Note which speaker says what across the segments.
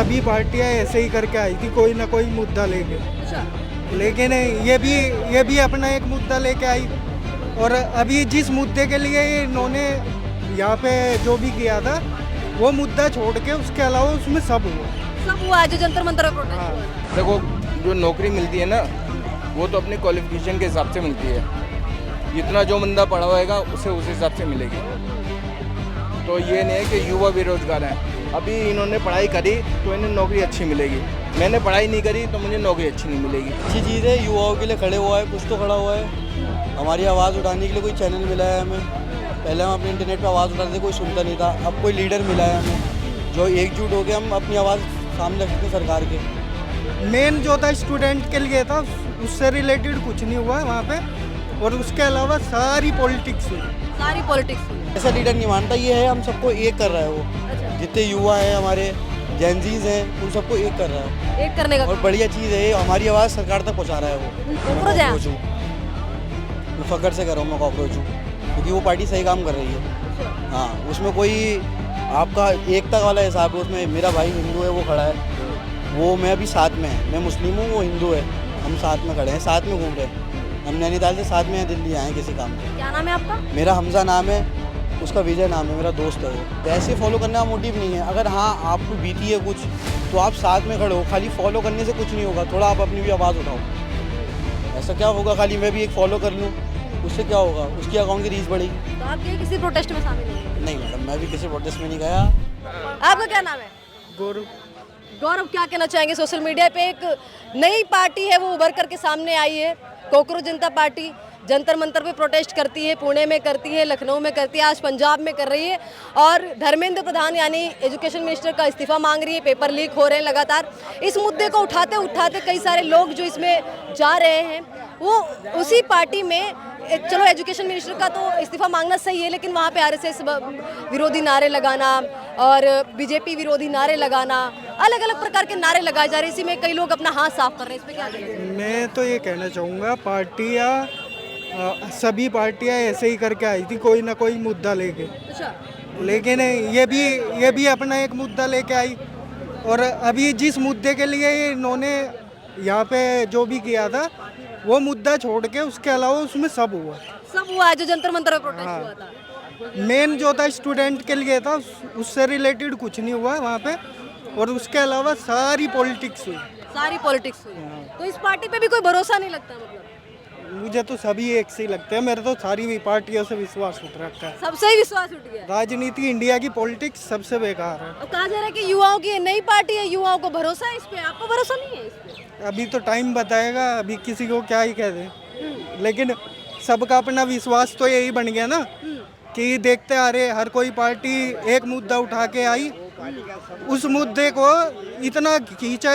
Speaker 1: सभी पार्टियां ऐसे ही करके आई थी, कोई ना कोई मुद्दा लेके। लेकिन ये भी अपना एक मुद्दा लेके आई। और अभी जिस मुद्दे के लिए इन्होंने यहाँ पे जो भी किया था वो मुद्दा छोड़ के उसके अलावा उसमें सब हुआ
Speaker 2: है जो जंतर मंतर में प्रोटेस्ट
Speaker 1: हाँ।
Speaker 2: हुआ।
Speaker 3: देखो, जो नौकरी मिलती है ना वो तो अपनी क्वालिफिकेशन के हिसाब से मिलती है। जितना जो बंदा पढ़ा होएगा उसे उस हिसाब से मिलेगी। तो ये नहीं है कि युवा बेरोजगार हैं। अभी इन्होंने पढ़ाई करी तो इन्हें नौकरी अच्छी मिलेगी, मैंने पढ़ाई नहीं करी तो मुझे नौकरी अच्छी नहीं मिलेगी।
Speaker 4: अच्छी चीज़ है, युवाओं के लिए खड़े हुआ है, कुछ तो खड़ा हुआ है। हमारी आवाज़ उठाने के लिए कोई चैनल मिला है हमें। पहले हम अपने इंटरनेट पर आवाज़ उठाते थे, कोई सुनता नहीं था। अब कोई लीडर मिला है हमें जो एकजुट हो के हम अपनी आवाज़ सामने रख सकते हैं सरकार के।
Speaker 1: मेन जो था स्टूडेंट के लिए था, उससे रिलेटेड कुछ नहीं हुआ वहाँ पे। और उसके अलावा सारी पॉलिटिक्स हुई।
Speaker 4: ऐसा लीडर नहीं मानता, ये है हम सबको एक कर रहा है वो। जितने युवा हैं हमारे जेनजीज हैं उन सबको एक कर रहा है,
Speaker 2: एक करने का।
Speaker 4: और बढ़िया चीज़ है ये, हमारी आवाज़ सरकार तक पहुंचा रहा है वो।
Speaker 2: कॉकरोच है।
Speaker 4: मैं फ़ख्र से कह रहा हूँ मैं कॉकरोच हूँ, क्योंकि वो पार्टी सही काम कर रही है। हाँ, उसमें कोई आपका एकता वाला हिसाब है उसमें। मेरा भाई हिंदू है, वो खड़ा है, वो मैं अभी साथ में है। मैं मुस्लिम हूँ, वो हिंदू है, हम साथ में खड़े हैं, साथ में घूम रहे हैं। हम नैनीताल से साथ में दिल्ली आए हैं किसी काम से।
Speaker 2: क्या नाम है आपका?
Speaker 4: मेरा हमजा नाम है, उसका विजय नाम है, मेरा दोस्त है वो। वैसे फॉलो करने का मोटिव नहीं है। अगर हाँ आपको बीती है कुछ तो आप साथ में खड़े हो। खाली फॉलो करने से कुछ नहीं होगा, थोड़ा आप अपनी भी आवाज़ उठाओ। ऐसा क्या होगा खाली मैं भी एक फॉलो कर लूँ, उससे क्या होगा? उसकी अकाउंट की रीच बढ़ेगी।
Speaker 2: तो आप क्या किसी प्रोटेस्ट में शामिल हैं?
Speaker 4: नहीं मैडम, मैं भी किसी प्रोटेस्ट में नहीं गया।
Speaker 2: आपका क्या नाम है? गौरव, क्या कहना चाहेंगे? सोशल मीडिया पे एक नई पार्टी है वो उभर करके सामने आई है, कॉकरोच जनता पार्टी। जंतर मंतर पे प्रोटेस्ट करती है, पुणे में करती है, लखनऊ में करती है, आज पंजाब में कर रही है। और धर्मेंद्र प्रधान यानी एजुकेशन मिनिस्टर का इस्तीफा मांग रही है। पेपर लीक हो रहे हैं लगातार। इस मुद्दे को उठाते उठाते कई सारे लोग जो इसमें जा रहे हैं वो उसी पार्टी में, चलो एजुकेशन मिनिस्टर का तो इस्तीफा मांगना सही है, लेकिन वहाँ पे आरएसएस विरोधी नारे लगाना और बीजेपी विरोधी नारे लगाना, अलग अलग प्रकार के नारे लगाए जा रहे हैं। इसी में कई लोग अपना हाथ साफ कर रहे हैं। इस पे क्या कहेंगे?
Speaker 1: मैं तो ये कहना चाहूँगा, सभी पार्टियां ऐसे ही करके आई थी, कोई ना कोई मुद्दा लेके। लेकिन ये भी अपना एक मुद्दा लेके आई। और अभी जिस मुद्दे के लिए इन्होंने यहाँ पे जो भी किया था वो मुद्दा छोड़ के उसके अलावा उसमें सब हुआ
Speaker 2: है जो जंतर मंतर में प्रोटेस्ट हुआ था।
Speaker 1: मेन जो था स्टूडेंट के लिए था, उससे रिलेटेड कुछ नहीं हुआ वहाँ पे। और उसके अलावा सारी पॉलिटिक्स हुई।
Speaker 2: तो इस पार्टी पे भी कोई भरोसा नहीं लगता? मतलब
Speaker 1: मुझे तो सभी एक से ही लगते हैं। मेरे तो सारी भी पार्टियों से विश्वास उठ रखा है।
Speaker 2: सबसे ही विश्वास उठ गया।
Speaker 1: राजनीति, इंडिया की पॉलिटिक्स सबसे बेकार है।
Speaker 2: अब कहा जा रहा है कि युवाओं की नई पार्टी है, युवाओं को भरोसा है इस पे, आपको भरोसा नहीं है इस पे?
Speaker 1: अभी तो टाइम बताएगा, अभी किसी को क्या ही कह दें। लेकिन सबका अपना विश्वास तो यही बन गया ना कि देखते आ रहे हर कोई पार्टी एक मुद्दा उठा के आई, उस मुद्दे को इतना खींचा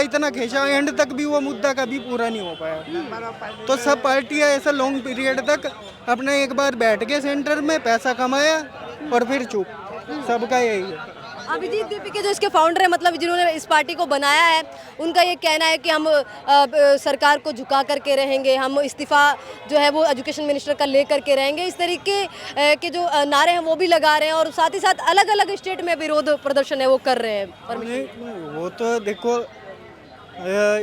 Speaker 1: एंड तक भी वो मुद्दा कभी पूरा नहीं हो पाया। तो सब पार्टियां ऐसा लॉन्ग पीरियड तक अपने एक बार बैठ के सेंटर में पैसा कमाया और फिर चुप। सबका यही है।
Speaker 2: अभिजीत दीपिका जो इसके फाउंडर है, मतलब जिन्होंने इस पार्टी को बनाया है, उनका ये कहना है कि हम सरकार को झुका करके रहेंगे, हम इस्तीफा जो है वो एजुकेशन मिनिस्टर का ले करके रहेंगे। इस तरीके के जो नारे हैं वो भी लगा रहे हैं और साथ ही साथ अलग अलग स्टेट में विरोध प्रदर्शन है वो कर रहे हैं।
Speaker 1: वो तो देखो,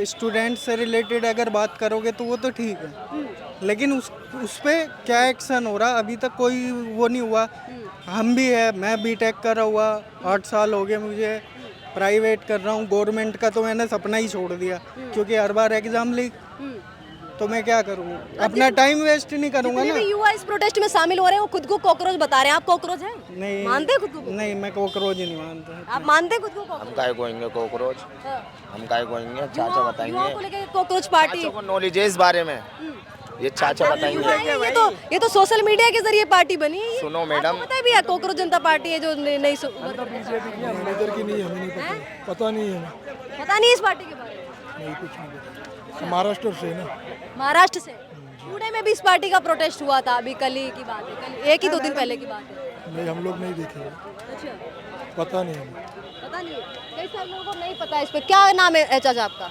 Speaker 1: स्टूडेंट से रिलेटेड अगर बात करोगे तो वो तो ठीक है, लेकिन उस पे क्या एक्शन हो रहा अभी तक कोई वो नहीं हुआ। हम भी है, मैं बीटेक कर रहा हुआ 8 साल हो गए मुझे, प्राइवेट कर रहा हूँ। गवर्नमेंट का तो मैंने सपना ही छोड़ दिया, क्योंकि हर बार एग्जाम लीक। तो मैं क्या करूँ, अपना टाइम वेस्ट नहीं करूँगा ना।
Speaker 2: युवा इस प्रोटेस्ट में शामिल हो रहे हैं वो खुद को कॉकरोच बता रहे हैं। आप कॉकरोच हैं?
Speaker 1: नहीं
Speaker 2: मानते हैं खुद को?
Speaker 1: नहीं, मैं कॉकरोच ही नहीं मानता।
Speaker 2: आप मानते हैं खुद को कॉकरोच?
Speaker 5: हम काय कोएंगे कॉकरोच, हम काय कोएंगे, चाचा बताएंगे
Speaker 2: को लेकर कॉकरोच पार्टी
Speaker 5: को नॉलेज है इस बारे में, ये चाचा बताएंगे।
Speaker 2: ये तो सोशल मीडिया के जरिए पार्टी बनी है।
Speaker 5: सुनो मैडम,
Speaker 2: पता है भी है कॉकरोच जनता पार्टी है जो नहीं
Speaker 6: मैनेजर की नहीं, हमें नहीं पता नहीं है।
Speaker 2: पता नहीं इस पार्टी के बारे में?
Speaker 6: नहीं, कुछ नहीं पता। महाराष्ट्र से ना।
Speaker 2: महाराष्ट्र से पुणे में भी इस पार्टी का प्रोटेस्ट हुआ था, अभी कल ही की बात है, कल 1-2 दिन पहले की बात है।
Speaker 6: नहीं, हम लोग नहीं देखे।
Speaker 2: अच्छा,
Speaker 6: पता नहीं हमें।
Speaker 2: पता नहीं है, कई सारे लोगों को नहीं पता है इस पे। क्या नाम है चाचा आपका?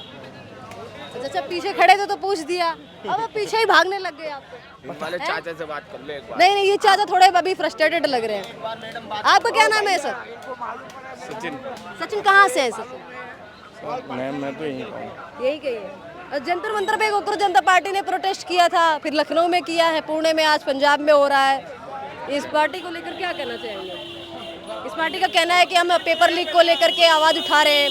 Speaker 2: अच्छा, पीछे खड़े थे तो पूछ दिया, अब आप पीछे ही भागने लग गए। आपको
Speaker 5: पहले चाचा से बात कर ले एक बार।
Speaker 2: नहीं, ये चाचा थोड़े अभी फ्रस्ट्रेटेड लग रहे हैं। आपका क्या नाम है सर?
Speaker 5: सचिन।
Speaker 2: सचिन कहाँ से है सर?
Speaker 3: मैं तो यही कहूँगा।
Speaker 2: यही कहिए। जंतर मंतर पे कांग्रेस जनता पार्टी ने प्रोटेस्ट किया था, फिर लखनऊ में किया है, पुणे में, आज पंजाब में हो रहा है। इस पार्टी को लेकर क्या कहना चाहेंगे? इस पार्टी का कहना है कि हम पेपर लीक को लेकर के आवाज उठा रहे हैं,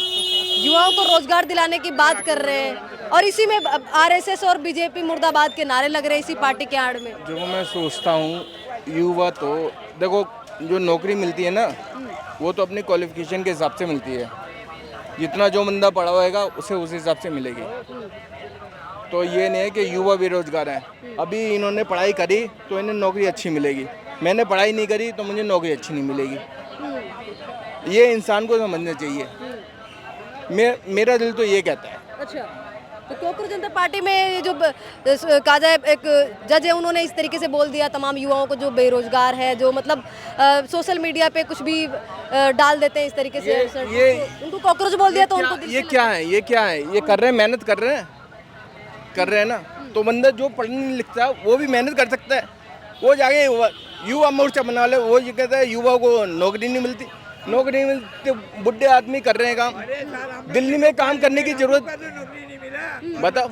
Speaker 2: युवाओं को रोजगार दिलाने की बात कर रहे हैं, और इसी में आरएसएस और बीजेपी मुर्दाबाद के नारे लग रहे हैं इसी पार्टी के आड़ में।
Speaker 3: जो मैं सोचता हूँ, युवा तो देखो, जो नौकरी मिलती है ना, वो तो अपनी क्वालिफिकेशन के हिसाब से मिलती है। जितना जो बंदा पढ़ा होएगा उसे उस हिसाब से मिलेगी। तो ये नहीं है कि युवा बेरोजगार हैं, अभी इन्होंने पढ़ाई करी तो इन्हें नौकरी अच्छी मिलेगी, मैंने पढ़ाई नहीं करी तो मुझे नौकरी अच्छी नहीं मिलेगी। ये इंसान को समझना चाहिए। मेरा दिल तो ये कहता है।
Speaker 2: अच्छा, तो कांग्रेस जनता पार्टी में जो कहा जाए, एक जज है, उन्होंने इस तरीके से बोल दिया तमाम युवाओं को जो बेरोजगार है, जो मतलब सोशल मीडिया पे कुछ भी डाल देते हैं इस तरीके से, उनको कांग्रेस बोल दिया तो उनको
Speaker 3: ये क्या है, ये क्या है, ये कर रहे हैं, मेहनत कर रहे हैं ना। तो बंदा जो पढ़ने नहीं लिखता वो भी मेहनत कर सकता है। वो जाके युवा मोर्चा बना ले, वो ये कहता है युवा को नौकरी नहीं मिलती, नौकरी नहीं मिलती, बुढ़े आदमी कर रहे हैं काम। दिल्ली में काम करने की जरूरत, बताओ,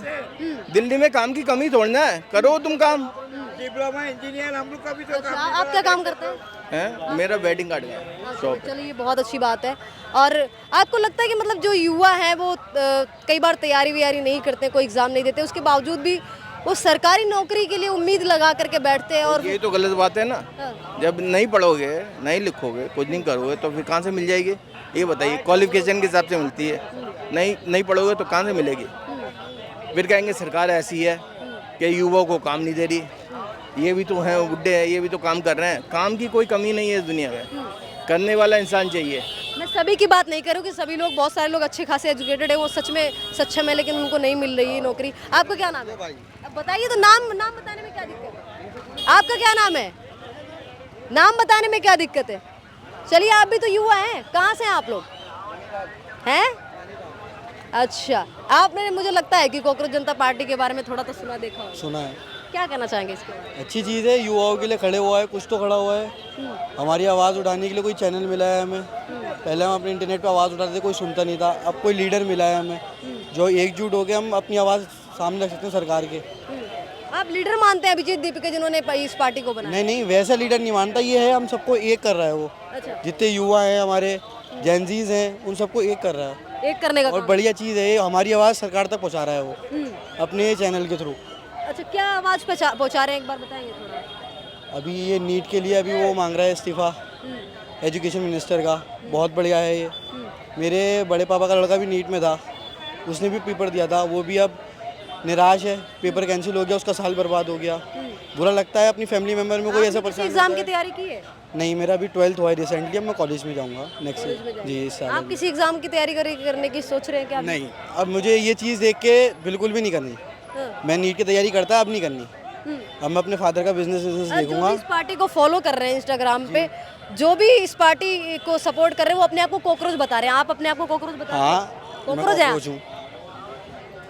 Speaker 3: दिल्ली में काम की कमी थोड़ना है, करो तुम काम।
Speaker 6: डिप्लोमा इंजीनियर हम लोग का भी तो
Speaker 2: अच्छा, आप क्या काम करते हैं?
Speaker 3: मेरा वेडिंग कार्ड है शॉप।
Speaker 2: चलिए, ये बहुत अच्छी बात है। और आपको लगता है कि मतलब जो युवा हैं वो कई बार तैयारी व्यारी नहीं करते, कोई एग्जाम नहीं देते, उसके बावजूद भी वो सरकारी नौकरी के लिए उम्मीद लगा करके बैठते हैं? और
Speaker 3: ये तो गलत बात है ना। जब नहीं पढ़ोगे, नहीं लिखोगे, कुछ नहीं करोगे तो फिर कहाँ से मिल जाएगी? ये बताइए, क्वालिफिकेशन के हिसाब से मिलती है, नहीं पढ़ोगे तो कहाँ से मिलेगी? फिर कहेंगे सरकार ऐसी है कि युवाओं को काम नहीं दे रही, ये भी तो हैं बुढ़े हैं, ये भी तो काम कर रहे हैं। काम की कोई कमी नहीं है इस दुनिया में, करने वाला इंसान चाहिए।
Speaker 2: मैं सभी की बात नहीं करूँ कि सभी लोग, बहुत सारे लोग अच्छे खासे एजुकेटेड है, वो सच में सक्षम है, लेकिन उनको नहीं मिल रही है नौकरी। आपका क्या नाम है? अब बताइए तो, नाम बताने में क्या दिक्कत है? आपका क्या नाम है? नाम बताने में क्या दिक्कत है? चलिए, आप भी तो युवा हैं, कहाँ से हैं आप लोग? हैं? अच्छा, आपने, मुझे लगता है कि कांग्रेस जनता पार्टी के बारे में थोड़ा तो सुना देखा होगा।
Speaker 4: सुना है।
Speaker 2: क्या कहना चाहेंगे इसके बारे में?
Speaker 4: अच्छी चीज़ है, युवाओं के लिए खड़े हुआ है, कुछ तो खड़ा हुआ है। हमारी आवाज़ उठाने के लिए कोई चैनल मिला है हमें। पहले हम अपने इंटरनेट पे आवाज़ उठाते थे, कोई सुनता नहीं था, अब कोई लीडर मिला है हमें जो एकजुट होकर हम अपनी आवाज़ सामने रख सकते हैं सरकार के।
Speaker 2: आप लीडर मानते हैं अभिजीत दीपके जिन्होंने इस पार्टी को बनाया?
Speaker 4: नहीं, वैसा लीडर नहीं मानता, ये है हम सबको एक कर रहा है वो।
Speaker 2: अच्छा,
Speaker 4: जितने युवा हैं हमारे, जेनजीज हैं, उन सबको एक कर रहा है।
Speaker 2: एक करने का
Speaker 4: और
Speaker 2: काम।
Speaker 4: बढ़िया चीज़ है ये, हमारी आवाज़ सरकार तक पहुंचा रहा है वो अपने चैनल के थ्रू।
Speaker 2: अच्छा, क्या आवाज़ पहुंचा रहे हैं, एक बार बताएंगे थोड़ा?
Speaker 4: अभी ये नीट के लिए अभी वो मांग रहा है इस्तीफा एजुकेशन मिनिस्टर का, बहुत बढ़िया है ये। मेरे बड़े पापा का लड़का भी नीट में था, उसने भी पेपर दिया था, वो भी अब निराश है, पेपर कैंसिल हो गया, उसका साल बर्बाद हो गया। बुरा लगता है अपनी फैमिली मेम्बर में कोई ऐसा परेशान।
Speaker 2: एग्जाम की तैयारी की है?
Speaker 4: नहीं, मेरा अभी 12th हुआ है रिसेंटली, अब मैं कॉलेज में जाऊंगा नेक्स्ट जी इस साल।
Speaker 2: आप किसी एग्जाम की तैयारी करने की सोच रहे हैं क्या?
Speaker 4: नहीं, अब मुझे ये चीज़ देख के बिल्कुल भी नहीं करनी। मैं नीट की तैयारी करता, अब नहीं करनी। अब मैं अपने फादर का बिजनेस देखूंगा।
Speaker 2: जो इस पार्टी को फॉलो कर रहे हैं इंस्टाग्राम पे, जो भी इस पार्टी को सपोर्ट कर रहे हैं, वो अपने आप को कॉकरोच बता रहे हैं। आप अपने आप को कॉकरोच बता रहे हैं?
Speaker 4: हाँ, मैं
Speaker 2: कॉकरोच है आप?
Speaker 4: कॉकरोच हूँ,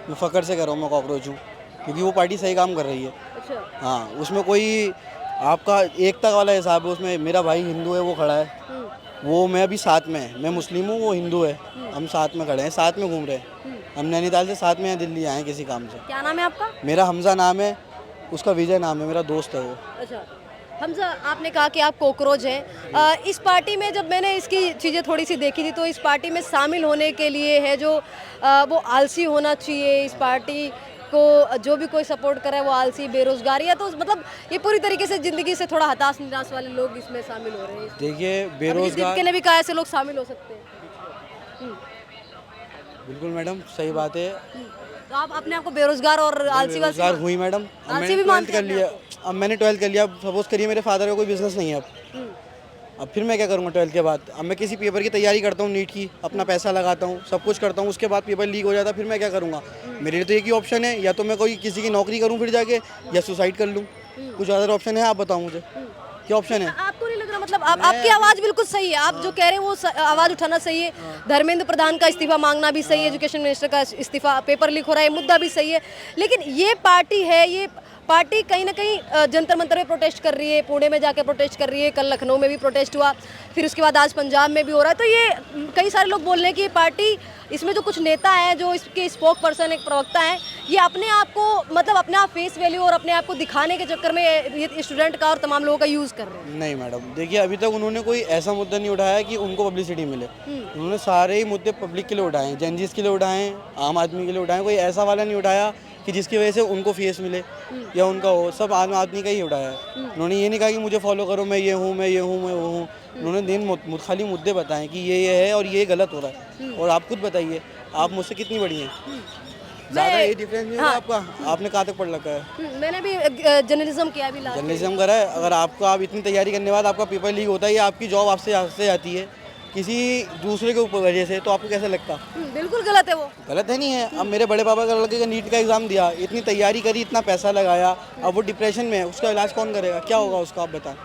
Speaker 4: मैं फ़ख्र से कर रहा हूँ, मैं कॉकरोच हूँ, क्योंकि वो पार्टी सही काम कर रही है।
Speaker 2: अच्छा,
Speaker 4: हाँ, उसमें कोई आपका एकता वाला हिसाब है, उसमें मेरा भाई हिंदू है, वो खड़ा है, वो मैं अभी साथ में है, मैं मुस्लिम हूँ, वो हिंदू है, हम साथ में खड़े हैं, साथ में घूम रहे हैं। हम नैनीताल से साथ में यहाँ दिल्ली आए हैं किसी काम से।
Speaker 2: क्या नाम है आपका?
Speaker 4: मेरा हमजा नाम है, उसका विजय नाम है, मेरा दोस्त है वो।
Speaker 2: अच्छा, हमजा, आपने कहा कि आप कॉकरोच हैं। इस पार्टी में जब मैंने इसकी चीज़ें थोड़ी सी देखी थी, तो इस पार्टी में शामिल होने के लिए है जो वो आलसी होना चाहिए, इस पार्टी को जो भी कोई सपोर्ट करे वो आलसी, बेरोजगार, या तो मतलब ये पूरी तरीके से ज़िंदगी से थोड़ा हताश निराश वाले लोग इसमें शामिल हो रहे हैं।
Speaker 4: देखिए, बेरोजगार
Speaker 2: के ने भी कहा ऐसे लोग शामिल हो सकते हैं।
Speaker 4: बिल्कुल मैडम, सही बात है।
Speaker 2: तो आप अपने आप को बेरोजगार और आलसी
Speaker 4: बेरोजगार हुई मैडम, अब मैंने 12th कर लिया, अब मैंने 12th कर लिया, सपोज करिए मेरे फादर का कोई बिजनेस नहीं है अब फिर मैं क्या करूँगा 12th के बाद? अब मैं किसी पेपर की तैयारी करता हूँ नीट की, अपना पैसा लगाता हूँ, सब कुछ करता हूँ, उसके बाद पेपर लीक हो जाता है, फिर मैं क्या करूँगा? मेरे लिए तो एक ही ऑप्शन है, या तो मैं कोई किसी की नौकरी करूँ फिर जाके, या सुसाइड कर लूँ। कुछ अदर ऑप्शन है? आप बताओ मुझे, क्या ऑप्शन है?
Speaker 2: आपको नहीं लग रहा, मतलब आपकी आवाज़ बिल्कुल सही है, आप जो कह रहे हैं वो आवाज़ उठाना सही है। धर्मेंद्र प्रधान का इस्तीफा मांगना भी सही है, एजुकेशन मिनिस्टर का इस्तीफा, पेपर लीक हो रहा है, मुद्दा भी सही है, लेकिन ये पार्टी है, ये पार्टी कहीं ना कहीं जंतर मंतर में प्रोटेस्ट कर रही है, पुणे में जाके प्रोटेस्ट कर रही है, कल लखनऊ में भी प्रोटेस्ट हुआ, फिर उसके बाद आज पंजाब में भी हो रहा है। तो ये कई सारे लोग बोल रहे हैं कि ये पार्टी, इसमें जो कुछ नेता हैं, जो इसके स्पोक पर्सन, एक प्रवक्ता हैं, ये अपने आप को मतलब अपने आप फेस वैल्यू और अपने आप को दिखाने के चक्कर में ये स्टूडेंट का और तमाम लोगों का यूज़ कर रहे हैं।
Speaker 4: नहीं मैडम, देखिए अभी तक उन्होंने कोई ऐसा मुद्दा नहीं उठाया कि उनको पब्लिसिटी मिले। उन्होंने सारे ही मुद्दे पब्लिक के लिए उठाए हैं, जेनजीस के लिए उठाए हैं, आम आदमी के लिए उठाए हैं। कोई ऐसा वाला नहीं उठाया कि जिसकी वजह से उनको फेस मिले या उनका हो। सब आम आदमी का ही उठाया है। उन्होंने ये नहीं कहा कि मुझे फॉलो करो, मैं ये हूँ, मैं ये हूँ, मैं वो हूँ। उन्होंने खाली मुद्दे बताएं कि ये है और ये गलत हो रहा है। और आप खुद बताइए, आप मुझसे कितनी बड़ी हैं? ज़्यादा ये डिफरेंस नहीं है आपका। आपने कहाँ तक पढ़ रखा है?
Speaker 2: मैंने भी जर्नलिज्म किया अभी लास्ट।
Speaker 4: जर्नलिज्म करा है। अगर आपका, आप इतनी तैयारी करने के बाद आपका पेपर लीक होता है या आपकी जॉब आपसे जाती है किसी दूसरे के ऊपर वजह से, तो आपको कैसा लगता?
Speaker 2: बिल्कुल गलत है वो।
Speaker 4: गलत है नहीं है। अब मेरे बड़े पापा का लड़के का नीट का एग्ज़ाम दिया, इतनी तैयारी करी, इतना पैसा लगाया, अब वो डिप्रेशन में है, उसका इलाज कौन करेगा? क्या होगा उसका, आप बताएं।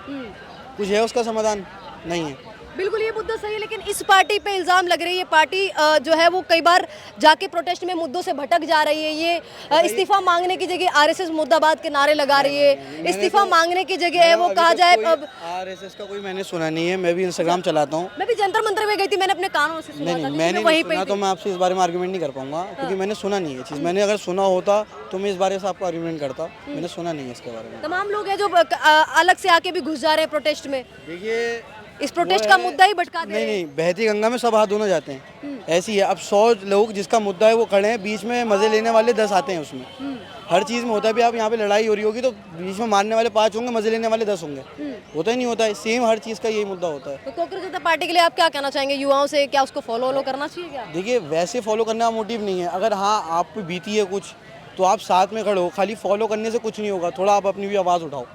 Speaker 4: कुछ है उसका समाधान? नहीं है।
Speaker 2: बिल्कुल ये मुद्दा सही है, लेकिन इस पार्टी पे इल्ज़ाम लग रही है, पार्टी जो है वो कई बार जाके प्रोटेस्ट में मुद्दों से भटक जा रही है। ये इस्तीफा मांगने की जगह आरएसएस मुर्दाबाद के नारे लगा रही है। इस्तीफा मांगने की जगह है वो कहा जाए अब
Speaker 4: आरएसएस का कोई मैंने सुना नहीं है। मैं भी इंस्टाग्राम चलाता हूँ।
Speaker 2: मैं भी जंतर मंतर में गई थी, मैंने अपने कानों से सुना था।
Speaker 4: नहीं, मैंने
Speaker 2: वहीं
Speaker 4: नहीं सुना, तो मैं आपसे इस बारे में आर्गुमेंट नहीं कर पाऊंगा क्योंकि मैंने सुना नहीं है चीज़। मैंने अगर सुना होता तो मैं इस बारे से आपको आर्गुमेंट करता। मैंने सुना नहीं है इसके बारे में।
Speaker 2: तमाम लोग हैं जो अलग से आके भी घुस जा रहे हैं प्रोटेस्ट में।
Speaker 4: देखिए,
Speaker 2: इस प्रोटेस्ट का मुद्दा ही भटका दे रहे हैं।
Speaker 4: नहीं, बहती गंगा में सब हाथ धोना जाते हैं, ऐसी है। अब 100 लोग जिसका मुद्दा है वो खड़े हैं, बीच में मजे लेने वाले 10 आते हैं उसमें। हर चीज़ में होता है। भी आप यहाँ पे लड़ाई हो रही होगी तो बीच में मारने वाले 5 होंगे, मजे लेने वाले 10 होंगे। होता ही नहीं होता है। सेम हर चीज़ का यही मुद्दा होता है।
Speaker 2: तो कांग्रेस जनता पार्टी के लिए आप क्या कहना चाहेंगे युवाओं से? क्या उसको फॉलो करना चाहिए क्या?
Speaker 4: देखिए, वैसे फॉलो करने का मोटिव नहीं है। अगर हाँ आप पे बीती है कुछ तो आप साथ में खड़े हो। खाली फॉलो करने से कुछ नहीं होगा। थोड़ा आप अपनी भी आवाज़ उठाओ।